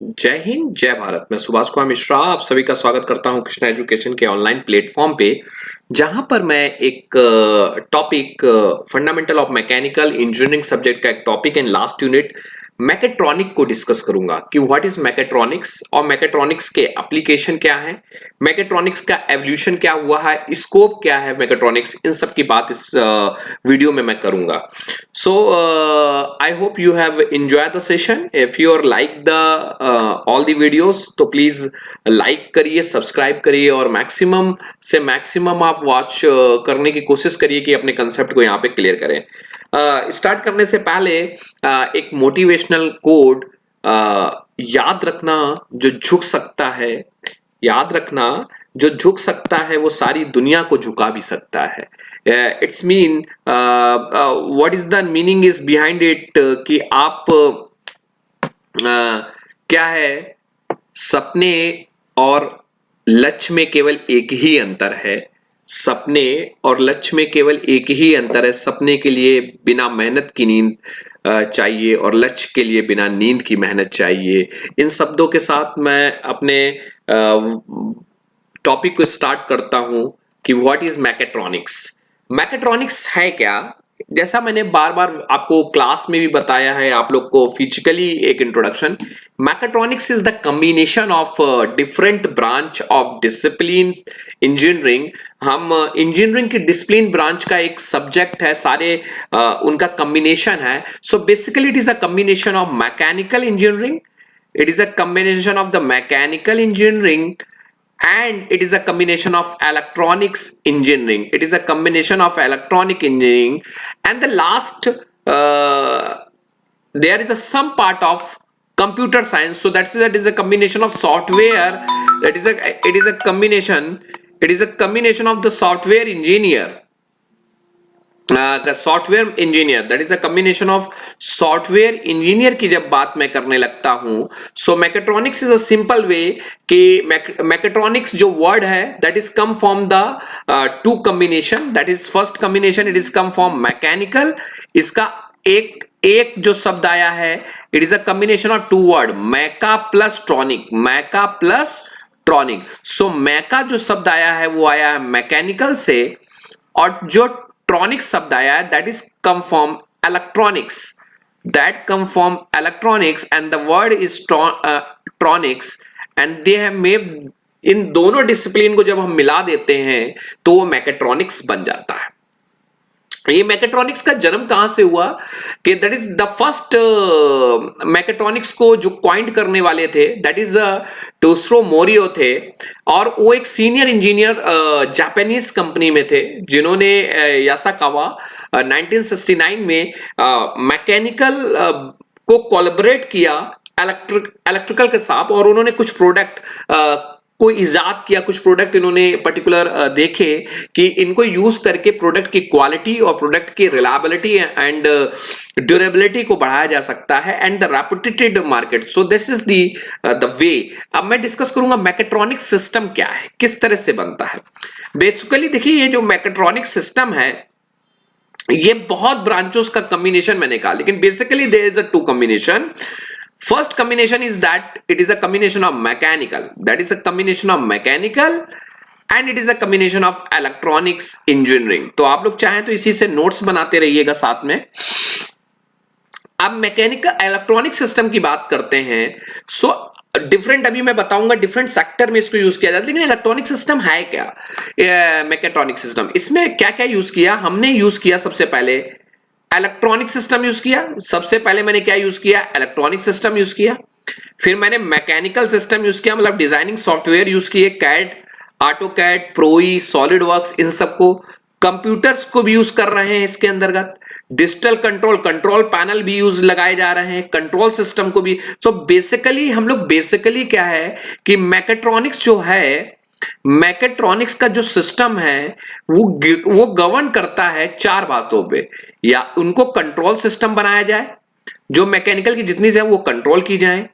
जय हिंद, जय भारत। मैं सुभाष कुमार मिश्रा आप सभी का स्वागत करता हूं कृष्णा एजुकेशन के ऑनलाइन प्लेटफॉर्म पे, जहां पर मैं एक topic fundamental of mechanical engineering subject का एक topic in last unit mechatronic को डिस्कस करूंगा कि व्हाट इज मैकेट्रॉनिक्स और मैकेट्रॉनिक्स के एप्लीकेशन क्या है, मैकेट्रॉनिक्स का एवोल्यूशन क्या हुआ है, स्कोप क्या है मैकेट्रॉनिक्स, इन सब की बात इस वीडियो में मैं करूंगा। So I hope you have enjoyed the session. If you are like the all the videos, तो प्लीज लाइक करिए, सब्सक्राइब करिए और मैक्सिमम से मैक्सिमम आप वॉच करने की कोशिश करिए कि अपने कंसेप्ट को यहाँ पे क्लियर करें। स्टार्ट करने से पहले एक मोटिवेशनल कोड याद रखना, जो झुक सकता है, याद रखना जो झुक सकता है वो सारी दुनिया को झुका भी सकता है। It's mean what is the meaning is behind it कि आप क्या है, सपने और लक्ष्य में केवल एक ही अंतर है। सपने और लक्ष्य में केवल एक ही अंतर है। सपने के लिए बिना मेहनत की नींद चाहिए और लक्ष्य के लिए बिना नींद की मेहनत चाहिए। इन शब्दों के साथ मैं अपने टॉपिक को स्टार्ट करता हूं कि व्हाट इज मैकेट्रॉनिक्स। मैकेट्रॉनिक्स है क्या? जैसा मैंने बार बार आपको क्लास में भी बताया है, आप लोग को फिजिकली एक introduction, mechatronics is the combination of different branch of discipline engineering. हम इंजीनियरिंग की डिसिप्लिन ब्रांच का एक सब्जेक्ट है, सारे उनका कॉम्बिनेशन है। So basically it is a combination of mechanical engineering, it is a combination of the mechanical engineering, and it is a combination of electronics engineering. It is a combination of electronic engineering, and the last there is a some part of computer science. So that is a combination of software. It is a combination of the software engineer, software engineer, that is a combination of software engineer की जब बात मैं करने लगता हूं। So mechatronics is a simple way कि mechatronics जो word है that is come from the two combination. That is first combination, it is come from mechanical. इसका एक एक जो शब्द आया है, it is a combination of two word, mecha plus tronic, mecha plus tronic. So mecha जो शब्द आया है वो आया है मैकेनिकल से, और जो ट्रॉनिक्स शब्द आया है that is come from electronics, that come from electronics, and the word is tronics, and they have made, इन दोनों डिसिप्लिन को जब हम मिला देते हैं तो वो मैकेट्रॉनिक्स बन जाता है। ये मैकेट्रॉनिक्स का जन्म कहां से हुआ कि that is the first mechatronics को जो क्वाइंट करने वाले थे दैट इज टोस्रो मोरियो थे, और वो एक सीनियर इंजीनियर जापानीज कंपनी में थे जिन्होंने यासाकावा 1969 में मैकेनिकल को कोलैबोरेट किया इलेक्ट्रिकल के साथ, और उन्होंने कुछ प्रोडक्ट को इजाद किया, कुछ प्रोडक्ट इन्होंने पर्टिकुलर देखे कि इनको यूज करके प्रोडक्ट की क्वालिटी और प्रोडक्ट की रिलायबिलिटी एंड ड्यूरेबिलिटी को बढ़ाया जा सकता है, and the reputed market. So this is the way. अब मैं डिस्कस करूंगा मैकेट्रॉनिक सिस्टम क्या है, किस तरह से बनता है। बेसिकली देखिए, ये जो मैकेट्रॉनिक सिस्टम है ये बहुत ब्रांचों का कॉम्बिनेशन मैंने कहा, लेकिन basically there is a two combination. First combination is that it is a combination of mechanical, that is a combination of mechanical, and it is a combination of electronics engineering. तो आप लोग चाहें तो इसी से नोट्स बनाते रहिएगा साथ में। अब मैकेनिकल इलेक्ट्रॉनिक सिस्टम की बात करते हैं। सो डिफरेंट, अभी मैं बताऊंगा डिफरेंट सेक्टर में इसको यूज किया जाता है, लेकिन इलेक्ट्रॉनिक सिस्टम है क्या, मैकेट्रॉनिक सिस्टम, इसमें क्या क्या यूज किया हमने? यूज किया सबसे पहले इलेक्ट्रॉनिक सिस्टम यूज किया। सबसे पहले मैंने क्या यूज किया? इलेक्ट्रॉनिक सिस्टम यूज किया। फिर मैंने मैकेनिकल सिस्टम यूज किया, मतलब डिजाइनिंग सॉफ्टवेयर यूज किए, कैड, ऑटोकैड, प्रोई, सॉलिड वर्क्स, इन सबको। कंप्यूटर्स को भी यूज कर रहे हैं इसके अंतर्गत। डिजिटल कंट्रोल, कंट्रोल पैनल भी यूज लगाए जा रहे हैं, कंट्रोल सिस्टम को भी। सो बेसिकली हम लोग बेसिकली क्या है कि मैकेट्रॉनिक्स जो है, मैकेट्रॉनिक्स का जो सिस्टम है वो गवर्न करता है चार बातों पे। या उनको कंट्रोल सिस्टम बनाया जाए, जो मैकेनिकल की जितनी है वो कंट्रोल की जाए,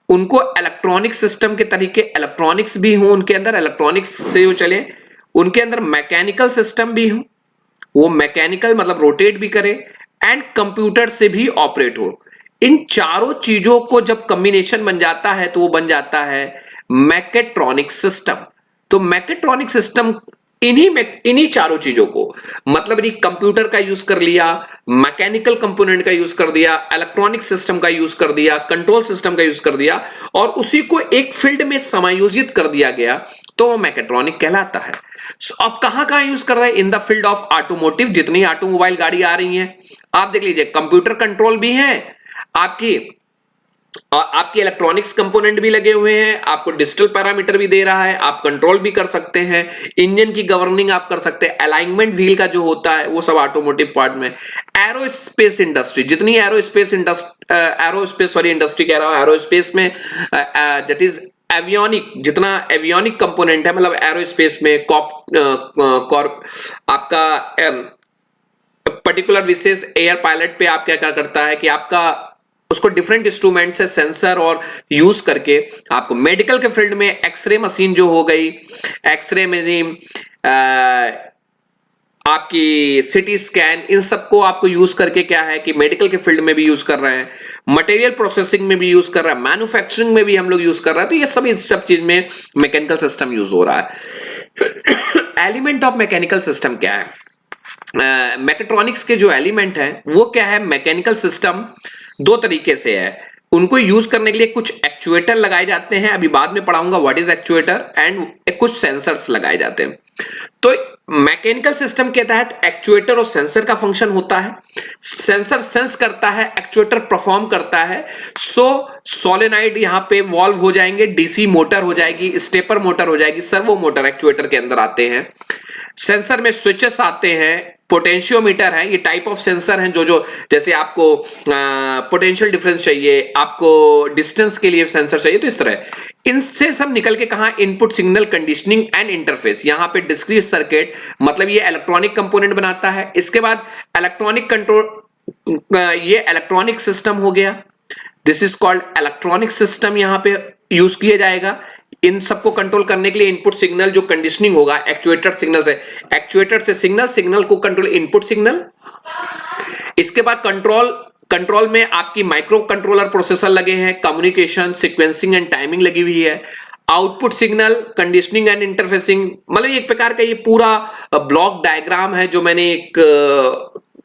उनको इलेक्ट्रॉनिक सिस्टम के तरीके इलेक्ट्रॉनिक्स भी हो उनके अंदर, इलेक्ट्रॉनिक्स से वो चले, उनके अंदर मैकेनिकल सिस्टम भी हो, वो मैकेनिकल मतलब रोटेट भी करे, एंड कंप्यूटर से भी ऑपरेट हो। इन चारों चीजों को जब कॉम्बिनेशन बन जाता है तो वो बन जाता है मैकेट्रॉनिक सिस्टम। तो मैकेट्रॉनिक सिस्टम इन्हीं चारों चीजों को, मतलब यदि कंप्यूटर का यूज कर लिया, मैकेनिकल कंपोनेंट का यूज कर दिया, इलेक्ट्रॉनिक सिस्टम का यूज कर दिया, कंट्रोल सिस्टम का यूज कर दिया और उसी को एक फील्ड में समायोजित कर दिया गया, तो वो मैकेट्रॉनिक कहलाता है। अब कहां कहां यूज कर रहे हैं? In the field of automotive, जितनी ऑटोमोबाइल गाड़ी आ रही हैं आप देख लीजिए, कंप्यूटर कंट्रोल भी है, आपकी इलेक्ट्रॉनिक्स कंपोनेंट भी लगे हुए हैं, आपको डिजिटल पैरामीटर भी दे रहा है, आप कंट्रोल भी कर सकते हैं, इंजन की गवर्निंग आप कर सकते हैं, अलाइनमेंट व्हील का जो होता है वो सब ऑटोमोटिव पार्ट में। एरोस्पेस इंडस्ट्री, जितनी एरोस्पेस इंडस्ट्री कह रहा हूं, एरोस्पेस में दैट इज एवियोनिक, जितना एवियोनिक कंपोनेंट है, मतलब एरोस्पेस में आपका पर्टिकुलर विशेष एयर पायलट पे आप क्या क्या करता है कि आपका उसको डिफरेंट इंस्ट्रूमेंट से सेंसर और यूज करके आपको मेडिकल के फील्ड में एक्सरे मशीन जो हो गई, एक्सरे मशीन, आपकी सिटी स्कैन, इन सबको आपको यूज करके क्या है कि मेडिकल के फील्ड में भी यूज कर रहे हैं, मटेरियल प्रोसेसिंग में भी यूज कर रहा है, मैन्युफैक्चरिंग में भी हम लोग यूज कर रहे हैं। तो ये सब चीज में मैकेनिकल सिस्टम यूज हो रहा है। एलिमेंट ऑफ मैकेनिकल सिस्टम क्या है? मैकेट्रॉनिक्स के जो एलिमेंट हैं वो क्या है? मैकेनिकल सिस्टम दो तरीके से है, उनको यूज करने के लिए कुछ एक्चुएटर लगाए जाते हैं, अभी बाद में पढ़ाऊंगा व्हाट इज एक्चुएटर, एंड कुछ सेंसर्स लगाए जाते हैं। तो मैकेनिकल सिस्टम के तहत एक्चुएटर और सेंसर का फंक्शन होता है। सेंसर सेंस करता है, एक्चुएटर परफॉर्म करता है। सो सोलेनाइड यहां पे वॉल्व हो जाएंगे, डीसी मोटर हो जाएगी, स्टेपर मोटर हो जाएगी, सर्वो मोटर एक्चुएटर के अंदर आते हैं। सेंसर में स्विचेस आते हैं, पोटेंशियोमीटर है, ये टाइप ऑफ सेंसर हैं जो जैसे आपको पोटेंशियल डिफरेंस चाहिए, आपको डिस्टेंस के लिए सेंसर चाहिए, तो इस तरह इनसे सब निकल के कहा input signal conditioning and interface, यहां पे डिस्क्रीट सर्किट, मतलब ये इलेक्ट्रॉनिक कंपोनेंट बनाता है। इसके बाद इलेक्ट्रॉनिक कंट्रोल, ये इलेक्ट्रॉनिक सिस्टम हो गया, this is called electronic system, यहां पे यूज किया जाएगा। इन सबको कंट्रोल करने के लिए इनपुट सिग्नल जो कंडीशनिंग होगा एक्चुएटर सिग्नल से, एक्चुएटर से सिग्नल को कंट्रोल, इनपुट सिग्नल। इसके बाद कंट्रोल में आपकी माइक्रो कंट्रोलर प्रोसेसर लगे हैं, कम्युनिकेशन, सीक्वेंसिंग एंड टाइमिंग लगी हुई है। Output signal, conditioning and interfacing, मतलब एक प्रकार का ये पूरा ब्लॉक डायग्राम है जो मैंने एक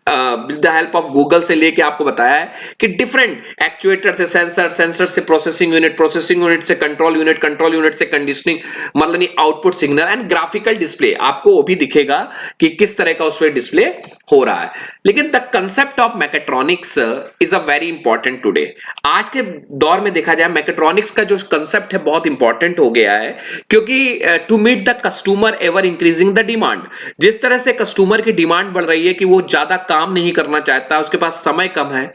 with the help of Google से लेके आपको बताया है कि डिफरेंट एक्चुएटर से सेंसर से प्रोसेसिंग यूनिट से कंट्रोल यूनिट से कंडीशनिंग, मतलब ये output signal and graphical display, आपको वो भी दिखेगा कि किस तरह का उसमें डिस्प्ले हो रहा है। लेकिन the concept of mechatronics is a very important today. आज के दौर में देखा जाए मैकेट्रॉनिक्स का जो कंसेप्ट है बहुत इंपॉर्टेंट हो गया है, क्योंकि to meet the customer ever increasing the demand, जिस तरह से कस्टमर की डिमांड बढ़ रही है कि वो ज्यादा काम नहीं करना चाहता, उसके पास समय कम है,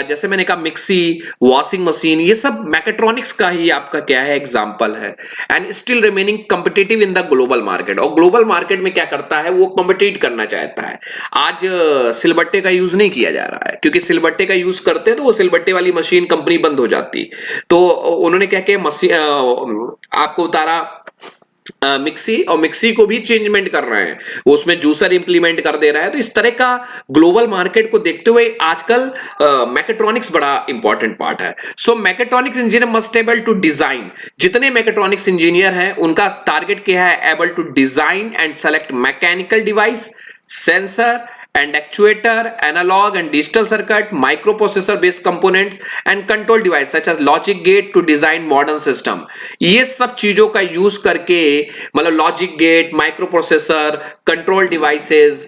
जैसे मैंने कहा मिक्सी, वॉशिंग मशीन, ये सब मैकेट्रॉनिक्स का ही आपका क्या है एग्जांपल है। And still remaining competitive in the global market, और ग्लोबल मार्केट में क्या करता है वो कॉम्पिटिट करना चाहता है। आज सिलबट्टे का यूज नहीं किया जा रहा है, क्योंकि सिलबट्टे का यूज करते तो वो सिलबट्टे वाली मशीन कंपनी बंद हो जाती, तो उन्होंने क्या किया आपको उतारा मिक्सी, और मिक्सी को भी चेंजमेंट कर रहे हैं, उसमें जूसर इंप्लीमेंट कर दे रहा है। तो इस तरह का ग्लोबल मार्केट को देखते हुए आजकल मैकेट्रॉनिक्स बड़ा इंपॉर्टेंट पार्ट है। So mechatronics engineer must able to design, जितने मैकेट्रॉनिक्स इंजीनियर हैं उनका टारगेट क्या है? Able to design and select mechanical device, sensor and actuator, analog and digital circuit, microprocessor based components and control device such as logic gate to design modern system। ये सब चीजों का use करके, मतलब logic gate, microprocessor, control devices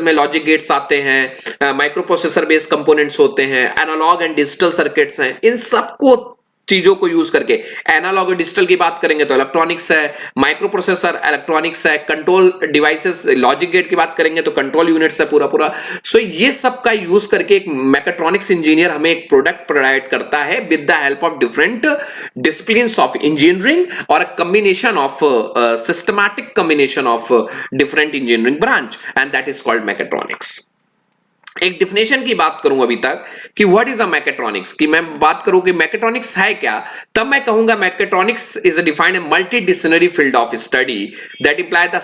में logic gates आते हैं, microprocessor based components होते हैं, एनालॉग एंड डिजिटल सर्किट्स हैं, इन सबको चीजों को यूज करके, एनालॉग और डिजिटल की बात करेंगे तो इलेक्ट्रॉनिक्स है, माइक्रोप्रोसेसर इलेक्ट्रॉनिक्स है, कंट्रोल डिवाइसेस लॉजिक गेट की बात करेंगे तो कंट्रोल यूनिट्स है पूरा। सो ये सब का यूज करके एक मैकेट्रॉनिक्स इंजीनियर हमें एक प्रोडक्ट प्रोवाइड करता है with the help of different disciplines of engineering और combination of systematic combination of different engineering branch, and that is called mechatronics. एक डिफिनेशन की बात करूं अभी तक कि व्हाट इज अ मैकेट्रॉनिक्स, कि मैं बात करूं कि मैकेट्रॉनिक्स है क्या, तब मैं कहूंगा mechatronics is defined A multidisciplinary field of study that imply the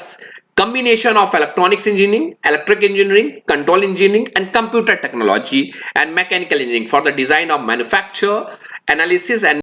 combination of electronics engineering, electric engineering, control engineering, and computer technology and mechanical engineering for the design of manufacture, analysis, and